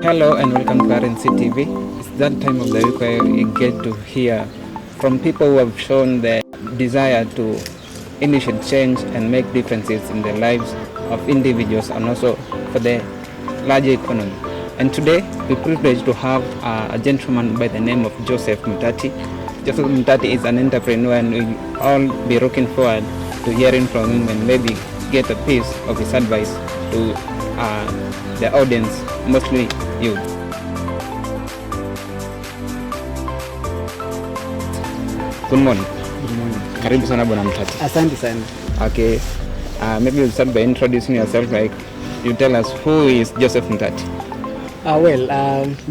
Hello and welcome to RNC TV. It's that time of the week where we get to hear from people who have shown their desire to initiate change and make differences in the lives of individuals and also for the larger economy. And today we're privileged to have a gentleman by the name of Joseph Mutati. Joseph Mutati is an entrepreneur and we'll all be looking forward to hearing from him and maybe get a piece of his advice to the audience, mostly you. Good morning. Good morning. Karibu sana bwana Mutati. Asante sana. Okay. Maybe we'll start by introducing yourself. Like, you tell us who is Joseph Mutati.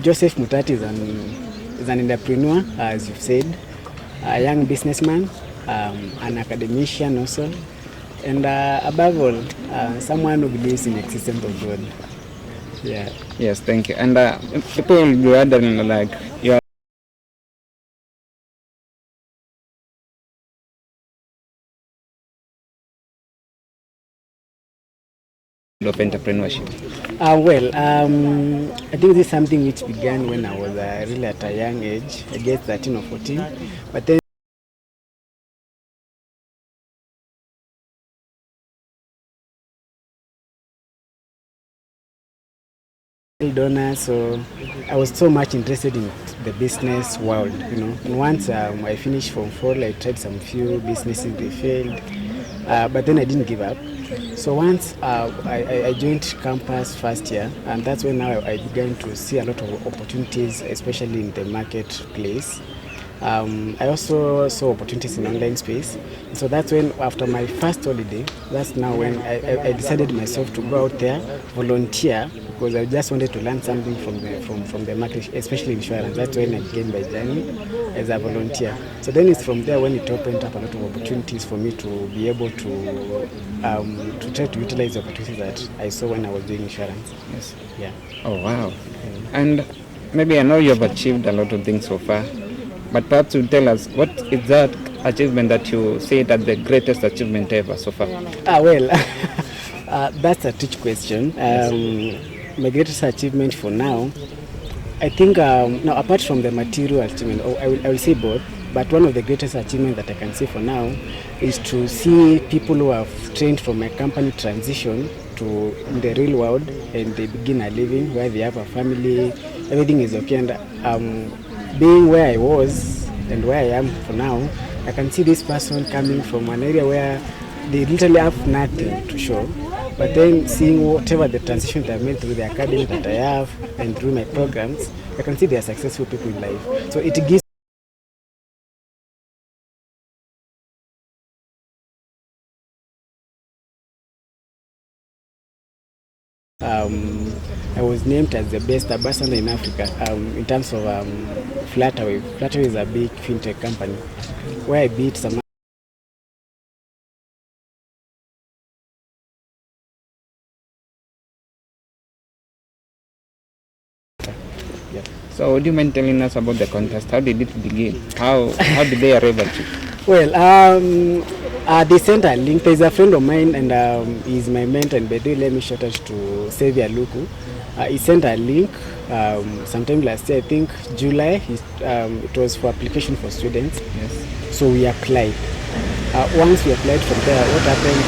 Joseph Mutati is an entrepreneur, as you've said, a young businessman, an academician also, and above all, someone who believes in the existence of God. Yeah. Yes, thank you. And people will be wondering, like, you are of entrepreneurship. I think this is something which began when I was really at a young age, I guess 13 or 14, but then donor, so I was so much interested in the business world, And once I finished Form 4, I tried some few businesses, they failed, but then I didn't give up. So once I joined campus first year, and that's when now I began to see a lot of opportunities, especially in the marketplace. I also saw opportunities in online space. So that's when, after my first holiday, that's now when I decided myself to go out there, volunteer, because I just wanted to learn something from the market, especially insurance. That's when I began my journey as a volunteer. So then it's from there when it opened up a lot of opportunities for me to be able to try to utilize the opportunities that I saw when I was doing insurance. Yes. Yeah. Oh, wow. And maybe I know you have achieved a lot of things so far, but perhaps you tell us, what is that achievement that you say that the greatest achievement ever so far? That's a tricky question. My greatest achievement for now, I think, now apart from the material achievement, I will say both, but one of the greatest achievements that I can say for now is to see people who have trained from a company transition to in the real world, and they begin a living where they have a family, everything is okay, and being where I was and where I am for now, I can see this person coming from an area where they literally have nothing to show, but then seeing whatever the transition that I made through the academy that I have and through my programs, I can see they are successful people in life. So it gives I was named as the best ambassador in Africa in terms of Flutterwave. Flutterwave is a big fintech company where I beat some. Yeah. So would you mind telling us about the contest? How did it begin? How did they arrive at you? They sent a link. There's a friend of mine, and he's my mentor. And by the way, let me shout out to Xavier Luku. He sent a link sometime last year, I think July. It was for application for students. Yes. So we applied. Once we applied from there, what happened?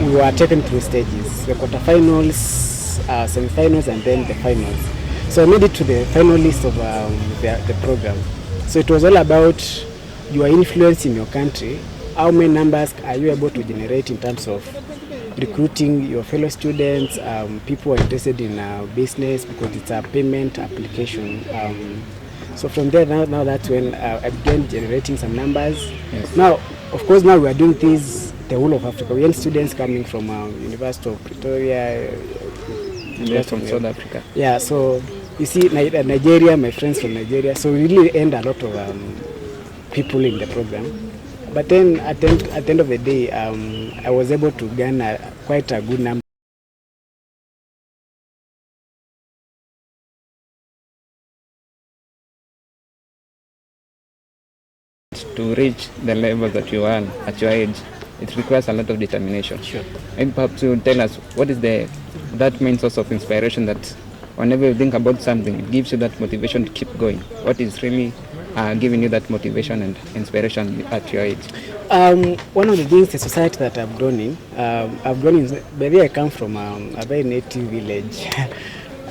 We were taken through stages: the quarterfinals, semifinals, and then the finals. So I made it to the finalists of the program. So it was all about your influence in your country. How many numbers are you able to generate in terms of recruiting your fellow students, people who are interested in business, because it's a payment application. So from there, now that's when I began generating some numbers. Yes. Now, of course, now we are doing this the whole of Africa. We have students coming from University of Pretoria, From South Africa. Yeah, so you see, Nigeria, my friends from Nigeria. So we really earned a lot of people in the program. But then at the end of the day, I was able to gain quite a good number. To reach the level that you are at your age, it requires a lot of determination. Sure. And perhaps you tell us, what is the that main source of inspiration that whenever you think about something, it gives you that motivation to keep going? What is really giving you that motivation and inspiration at your age? One of the things, the society that I've grown in, maybe I come from a very native village.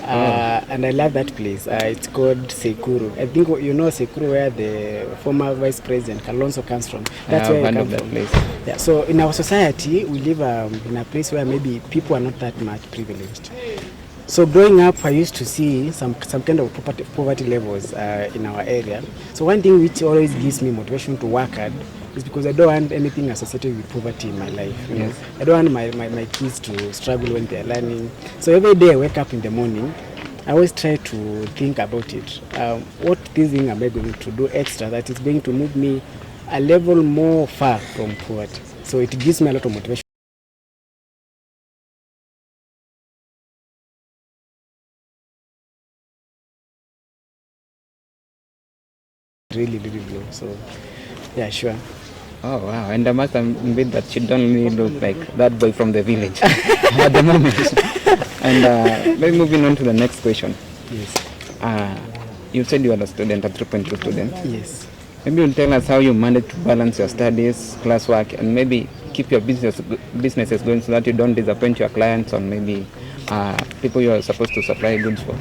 And I love that place. It's called Sekuru. I think you know Sekuru, where the former Vice President Kalonzo comes from. That's where I come from. Place. Yeah. So in our society, we live in a place where maybe people are not that much privileged. So growing up, I used to see some kind of poverty levels in our area. So one thing which always gives me motivation to work hard is because I don't want anything associated with poverty in my life. You know? I don't want my kids to struggle when they're learning. So every day I wake up in the morning, I always try to think about it. What this thing am I going to do extra that is going to move me a level more far from poverty? So it gives me a lot of motivation. Really low. So yeah, sure. Oh wow, and I must admit that you don't really look like that boy from the village at the moment. And maybe moving on to the next question. Yes. You said you are a student, a 3.2 student. Yes. Maybe you'll tell us how you manage to balance your studies, classwork, and maybe keep your businesses going so that you don't disappoint your clients or maybe people you are supposed to supply goods for.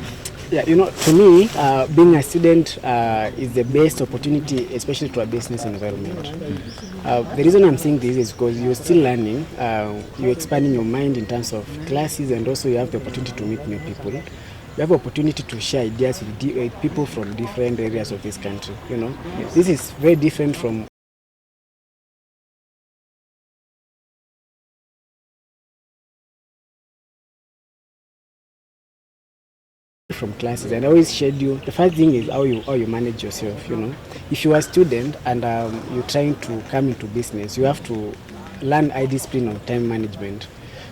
Yeah, you know, to me, being a student is the best opportunity, especially to a business environment. The reason I'm saying this is because you're still learning, you're expanding your mind in terms of classes, and also you have the opportunity to meet new people. You have the opportunity to share ideas with people from different areas of this country. You know, this is very different from classes. And I always schedule. The first thing is how you manage yourself. You know, if you are a student and you're trying to come into business, you have to learn discipline on time management.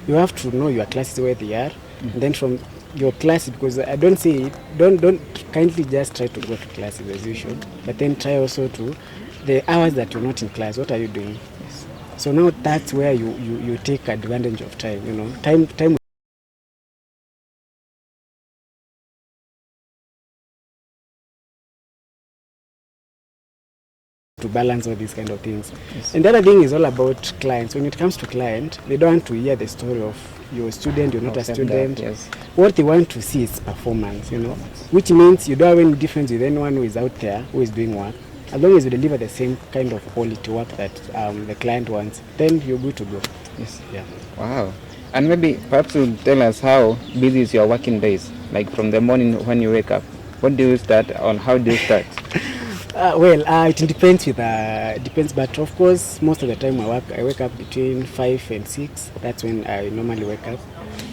You have to know your classes where they are, and then from your class, because I don't say don't kindly just try to go to classes as usual, but then try also to the hours that you're not in class. What are you doing? So now that's where you take advantage of time. You know, time. To balance all these kind of things. Yes. And the other thing is all about clients. When it comes to client, they don't want to hear the story of you're a student, you're not a student. Yes. What they want to see is performance, you know, which means you don't have any difference with anyone who is out there who is doing work. As long as you deliver the same kind of quality work that the client wants, then you're good to go. Yes. Yeah. Wow. And maybe perhaps you'll tell us how busy is your working days, like from the morning when you wake up. What do you start on? How do you start? It depends, but of course, most of the time I wake up between 5 and 6. That's when I normally wake up,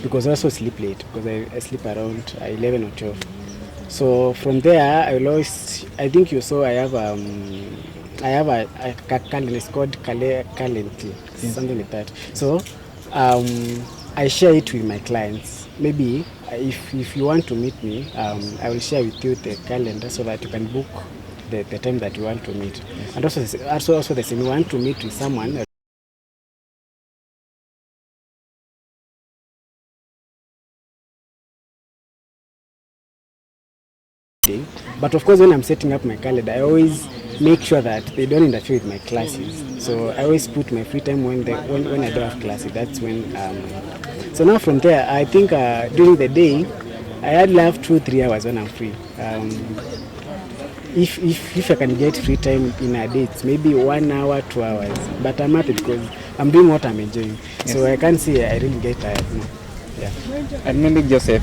because I also sleep late, because I sleep around 11 or 12. So from there, I think you saw I have a calendar. It's called Calendly, something like that. So I share it with my clients. Maybe if you want to meet me, I will share with you the calendar so that you can book the time that you want to meet. Yes. And also the same, you want to meet with someone. But of course, when I'm setting up my calendar, I always make sure that they don't interfere with my classes. So I always put my free time when I don't have classes. That's when. So now from there, I think during the day, I hardly have 2-3 hours when I'm free. If I can get free time in a day, it's maybe 1 hour, 2 hours. But I'm happy because I'm doing what I'm enjoying. Yes. So I can't say I really get tired. No. Yeah. And maybe Joseph,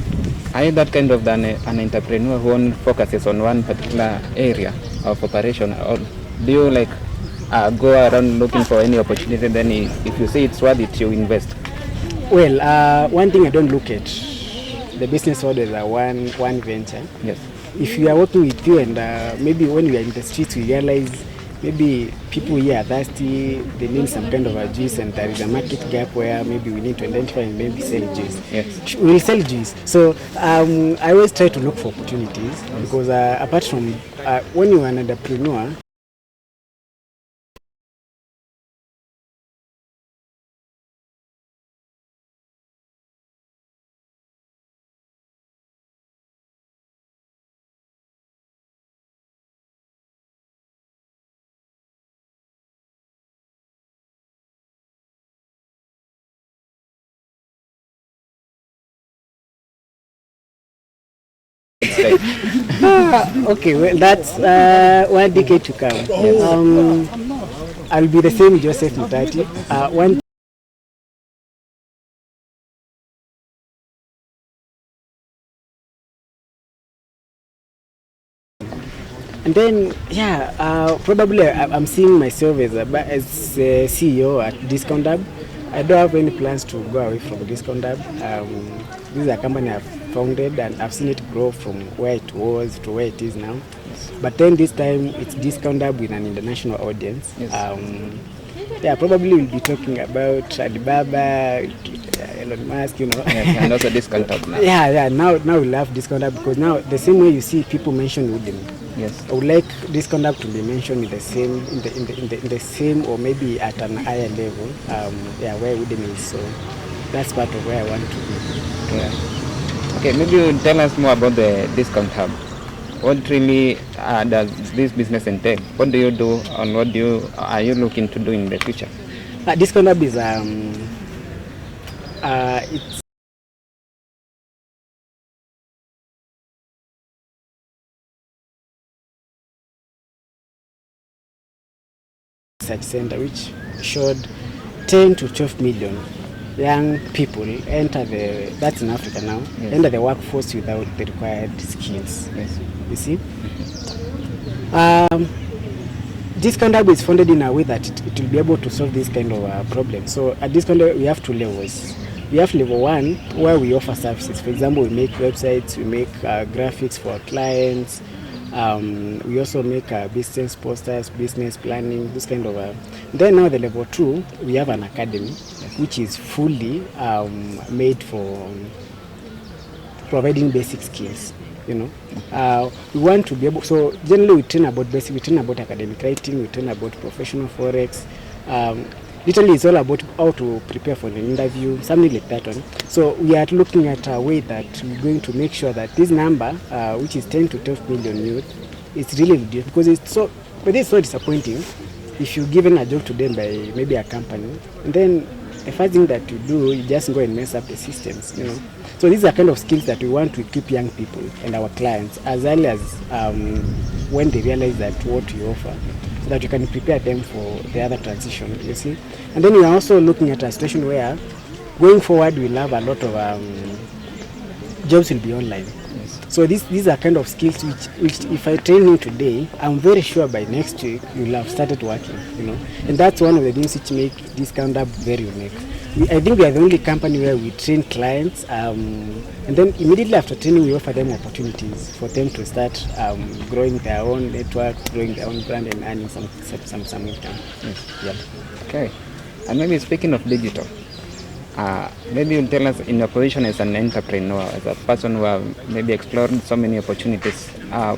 are you that kind of an entrepreneur who only focuses on one particular area of operation, or do you like go around looking for any opportunity? Then if you see it's worth it, you invest? Well, one thing I don't look at, the business world is one venture. Yes. If you are working with you and maybe when you are in the streets, you realize maybe people here are thirsty, they need some kind of a juice, and there is a market gap where maybe we need to identify and maybe sell juice. Yes. We will sell juice. So I always try to look for opportunities, because apart from when you are an entrepreneur, stage? Okay, well, that's 1 decade to come. I'll be the same Joseph Mutati. One And then, yeah, probably I'm seeing myself as a CEO at Discondub. I don't have any plans to go away from Discondub. This is a company I've founded and I've seen it grow from where it was to where it is now. But then this time it's Discondub with an international audience. Yes. Yeah, probably we'll be talking about Alibaba, Elon Musk, Yes, and also Discondub now. Yeah. Now we'll have Discondub because now the same way you see people mention Udemy. Yes. I would like Discondub to be mentioned in the same or maybe at an higher level. Where Udemy is. So that's part of where I want to be. Yeah. Okay, maybe you tell us more about the Discondub. What really does this business entail? What do you do, and what are you looking to do in the future? Discondub is it's research center which showed 10 to 12 million young people that's in Africa now, yes, enter the workforce without the required skills. Yes. You see? Discondub is funded in a way that it will be able to solve this kind of problem. So at Discondub we have 2 levels. We have level 1 where we offer services. For example, we make websites, we make graphics for our clients. We also make business posters, business planning, this kind of. Then now the level 2, we have an academy, which is fully made for providing basic skills. We want to be able. So generally, we train about basic, we train about academic writing, we train about professional forex. Literally, it's all about how to prepare for an interview, something like that one. So we are looking at a way that we're going to make sure that this number, which is 10 to 12 million youth, is really reduced because it's so disappointing if you're given a job to them by maybe a company, and then the first thing that you do, you just go and mess up the systems, So these are kind of skills that we want to equip young people and our clients as early as when they realize that what we offer, so that you can prepare them for the other transition, you see. And then we are also looking at a situation where going forward we'll have a lot of jobs will be online. So these are kind of skills which if I train you today, I'm very sure by next week you'll have started working, And that's one of the things which make Discondub very unique. I think we are the only company where we train clients, and then immediately after training we offer them opportunities for them to start growing their own network, growing their own brand, and earning some income. Yes. Yep. Okay. And maybe speaking of digital, maybe you'll tell us in your position as an entrepreneur, as a person who have maybe explored so many opportunities,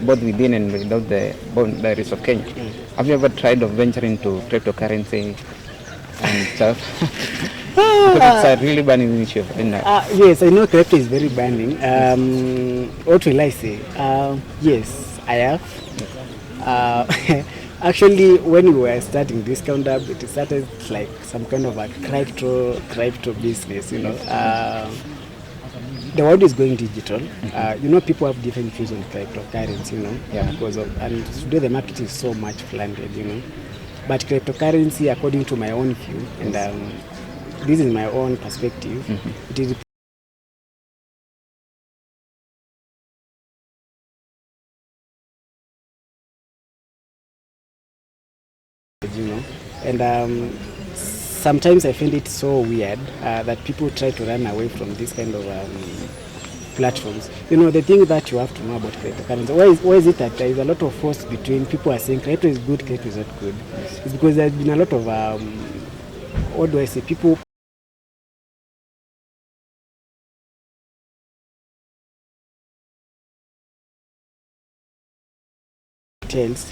both within and without the boundaries of Kenya. Have you ever tried of venturing into cryptocurrency and stuff? Because it's a really burning issue. Yes, I know crypto is very burning. What will I say? Yes, I have. Actually, when we were starting Discondub, it started like some kind of a crypto business, The world is going digital. People have different views on cryptocurrency, Yeah. Because and today the market is so much flooded, But cryptocurrency, according to my own view, and this is my own perspective, it is and sometimes I find it so weird that people try to run away from this kind of platforms. The thing that you have to know about cryptocurrency, why is it that there is a lot of force between people are saying crypto is good, crypto is not good? It's because there's been a lot of what do I say, people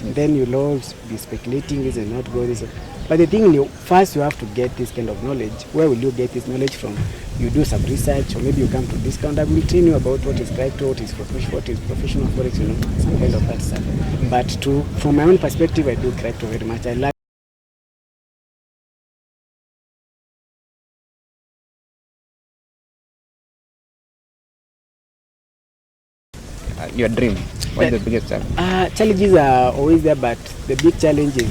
then you'll always be speculating this and not go this. But the thing, first you have to get this kind of knowledge. Where will you get this knowledge from? You do some research, or maybe you come to Discondub. We'll train you about what is crypto, what is professional forex, some kind of that stuff. But from my own perspective, I do crypto very much. I like your dream? What's the biggest challenge? Challenges are always there, but the big challenge is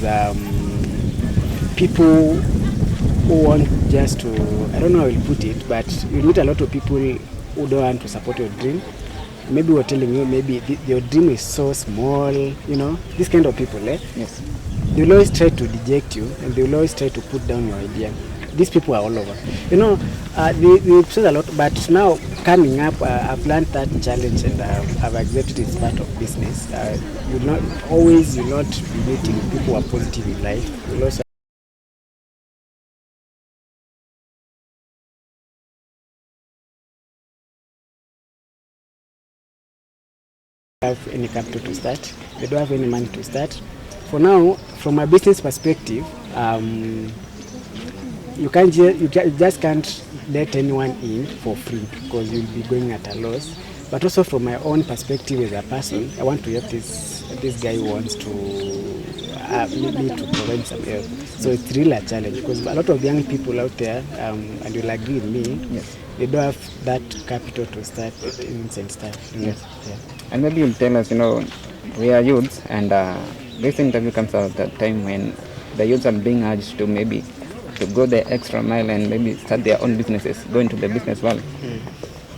people who want just to, I don't know how I'll put it, but you meet a lot of people who don't want to support your dream. Maybe we're telling you, maybe your dream is so small, you know, this kind of people, eh? Yes. They will always try to deject you, and they will always try to put down your idea. These people are all over. You know, they said a lot, but now coming up, I've learned that challenge, and I've accepted it's part of business. You'll not be meeting people who are positive in life. You'll also have any capital to start. They don't have any money to start. For now, from a business perspective, you just can't let anyone in for free because you'll be going at a loss. But also from my own perspective as a person, I want to help this guy who wants to me to provide some help. So it's really a challenge because a lot of young people out there, and you'll agree with me, Yes. they don't have that capital to start things and stuff. Yes. Yeah. And maybe you'll tell us, you know, we are youths, and this interview comes out at a time when the youths are being urged to maybe to go the extra mile and maybe start their own businesses, go into the business world.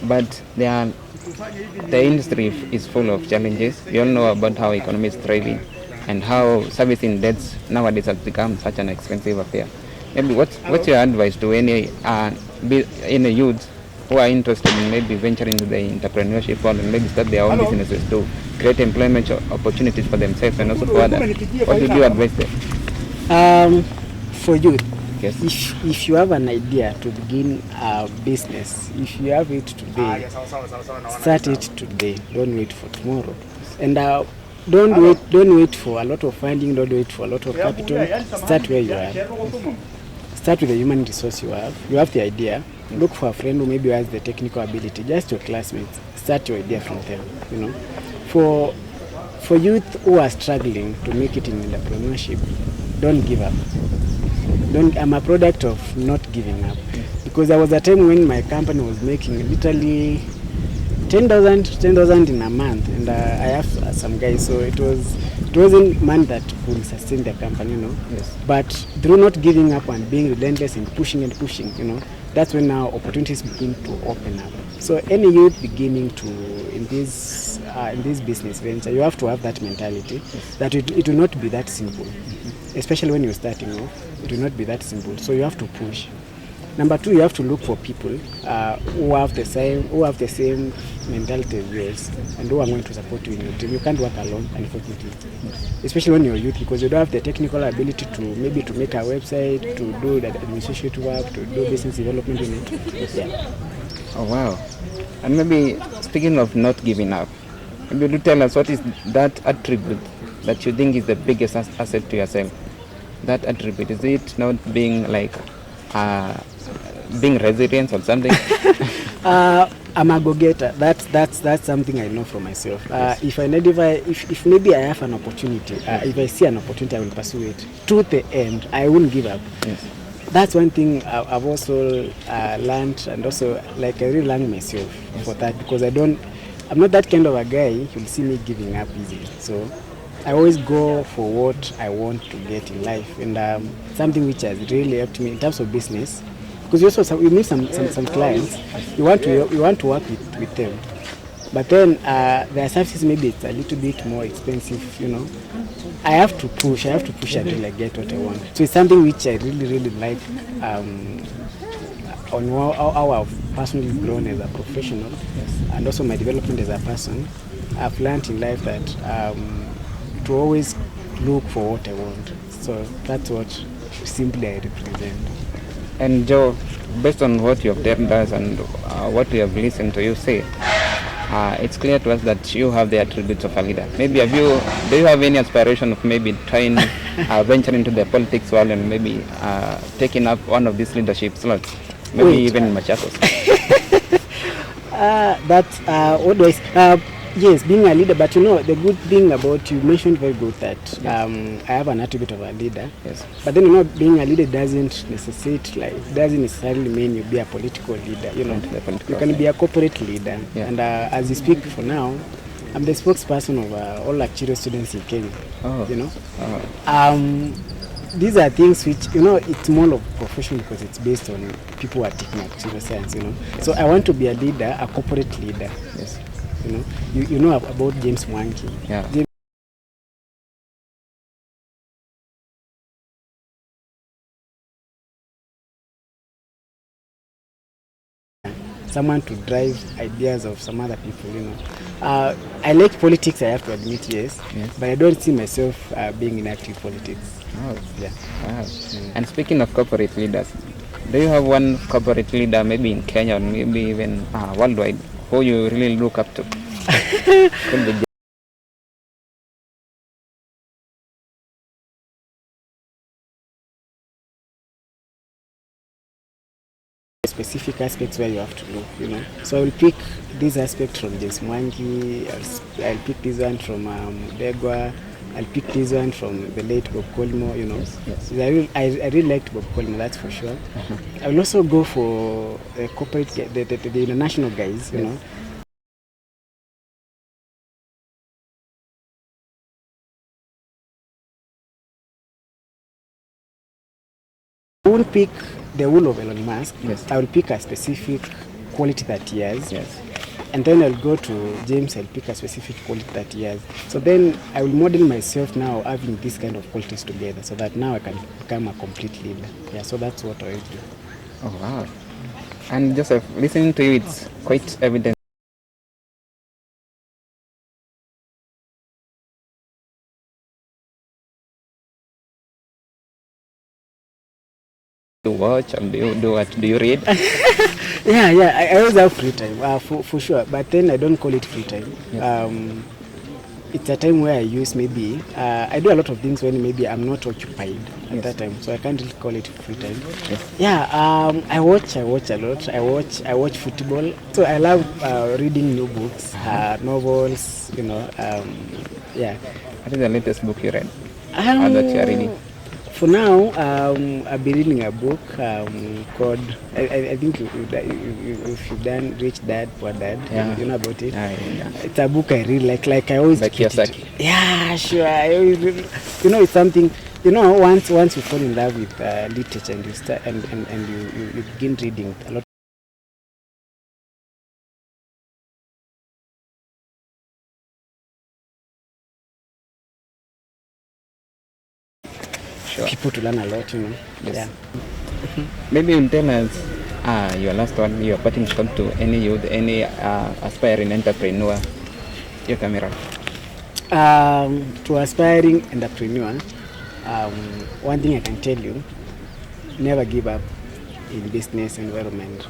But the industry is full of challenges. We all know about how economy is thriving and how servicing debts nowadays has become such an expensive affair. Maybe what's your advice to any youths who are interested in maybe venturing into the entrepreneurship world and maybe start their own businesses to create employment opportunities for themselves and also for others? What would you advise them? For youth, Yes. if you have an idea to begin a business, if you have it today, start it today. Don't wait for tomorrow. And don't wait for a lot of funding. Don't wait for a lot of capital. Start where you are. Start with the human resource you have. You have the idea. Look for a friend who maybe has the technical ability. Just your classmates. Start your idea from them. You know, for youth who are struggling to make it in entrepreneurship, don't give up. I'm a product of not giving up, because there was a time when my company was making literally 10,000 in a month, and I have some guys, so it wasn't money that could sustain the company, you know. Yes. But through not giving up and being relentless and pushing, you know, that's when now opportunities begin to open up. So any youth beginning to in this business venture, you have to have that mentality that it will not be that simple, especially when you're starting off. It will not be that simple. So you have to push. Number two, you have to look for people who have the same mentality as yours and who are going to support you in your dream. You can't work alone, unfortunately, especially when you're youth, because you don't have the technical ability to maybe to make a website, to do the administrative work, to do business development in it. Yeah. Oh wow! And maybe speaking of not giving up, maybe you tell us what is that attribute that you think is the biggest asset to yourself? That attribute, is it not being like being resilient or something? I'm a go-getter. That's something I know for myself. Yes. If maybe I have an opportunity, if I see an opportunity, I will pursue it to the end. I won't give up. Yes. That's one thing I've also learned, and also like I really learned myself for that, because I'm not that kind of a guy you'll see me giving up easily. So I always go for what I want to get in life, and something which has really helped me in terms of business, because you meet some clients, you want to work with them, but then their services maybe it's a little bit more expensive, you know. I have to push until I get what I want. So it's something which I really like on how I've personally grown as a professional, and also my development as a person. I've learned in life that to always look for what I want. So that's what simply I represent. And Joe, based on what you have told us and what we have listened to you say, it's clear to us that you have the attributes of a leader. Maybe do you have any aspiration of maybe trying venture into the politics world and maybe taking up one of these leadership slots, maybe even in Machakos? What do I say? Yes, being a leader, but you know, the good thing about, you mentioned very good that I have an attribute of a leader. Yes. But then, you know, being a leader doesn't necessarily mean you be a political leader. You know, you can be a corporate leader. Yeah. And as you speak for now, I'm the spokesperson of all like Chiuri students in Kenya. Oh. You know, Oh. these are things which, you know, it's more of profession because it's based on people who are taking actuarial science, you know. Yes. So I want to be a leader, a corporate leader. Yes. You know, you know about James Mwangi. Yeah. Someone to drive ideas of some other people, you know. I like politics, I have to admit, yes. But I don't see myself being in active politics. Oh. Yeah. Wow. And speaking of corporate leaders, do you have one corporate leader, maybe in Kenya or maybe even worldwide, who you really look up to? Could be Specific aspects where you have to look, you know. So I will pick this aspect from James Mwangi, I'll pick this one from Degwa, I'll pick this one from the late Bob Colmo, you know. Yes. I really liked Bob Colmo, that's for sure. I will also go for the corporate, the international guys, you know. I won't pick the wool of Elon Musk. Yes. I will pick a specific quality that he has. Yes. And then I'll go to James, I'll pick a specific quality that he has. So then I will model myself now having these kind of qualities together so that now I can become a complete leader. Yeah, so that's what I will do. Oh, wow. And Joseph, listening to you, it's quite evident to watch, and do you read? Yeah, I always have free time, for sure. But then I don't call it free time. Yes. It's a time where I use maybe, I do a lot of things when maybe I'm not occupied at that time. So I can't really call it free time. Yes. Yeah, I watch a lot. I watch football. So I love reading new books, novels, you know. Yeah. What is the latest book you read? Um, Or that you are reading? For now, I've been reading a book called, I think if you've done Rich Dad, Poor Dad, Yeah. you know about it. Yeah. It's a book I really like I always Like repeat it. Kiyosaki. Yeah, sure. I always really, you know, it's something, you know, once you fall in love with literature and you start and you begin reading a lot. Sure. People to learn a lot, you know. Yes. Yeah. Maybe you tell us your last one, your parting shot to any youth, any aspiring entrepreneur. Your camera. To aspiring entrepreneur, one thing I can tell you, never give up in business environment.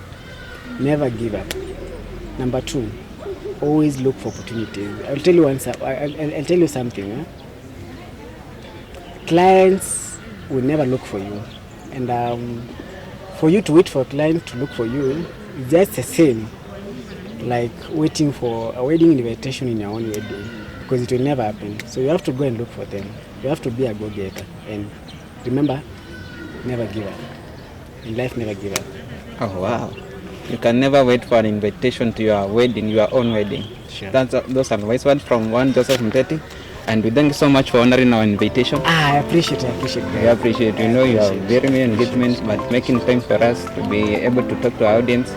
Never give up. Number two, always look for opportunities. I'll tell you I'll tell you something. Clients will never look for you, and for you to wait for a client to look for you, it's just the same like waiting for a wedding invitation in your own wedding, because it will never happen. So you have to go and look for them. You have to be a go-getter, and remember, never give up. In life, never give up. Oh, wow. You can never wait for an invitation to your wedding, your own wedding. Sure. Those are wise words from one Joseph Mteti. And we thank you so much for honoring our invitation. I appreciate it. We appreciate. You know, you have very many engagements, but making time for us to be able to talk to our audience.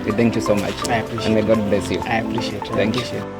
We thank you so much. I appreciate and may God bless you. I appreciate it. Thank you.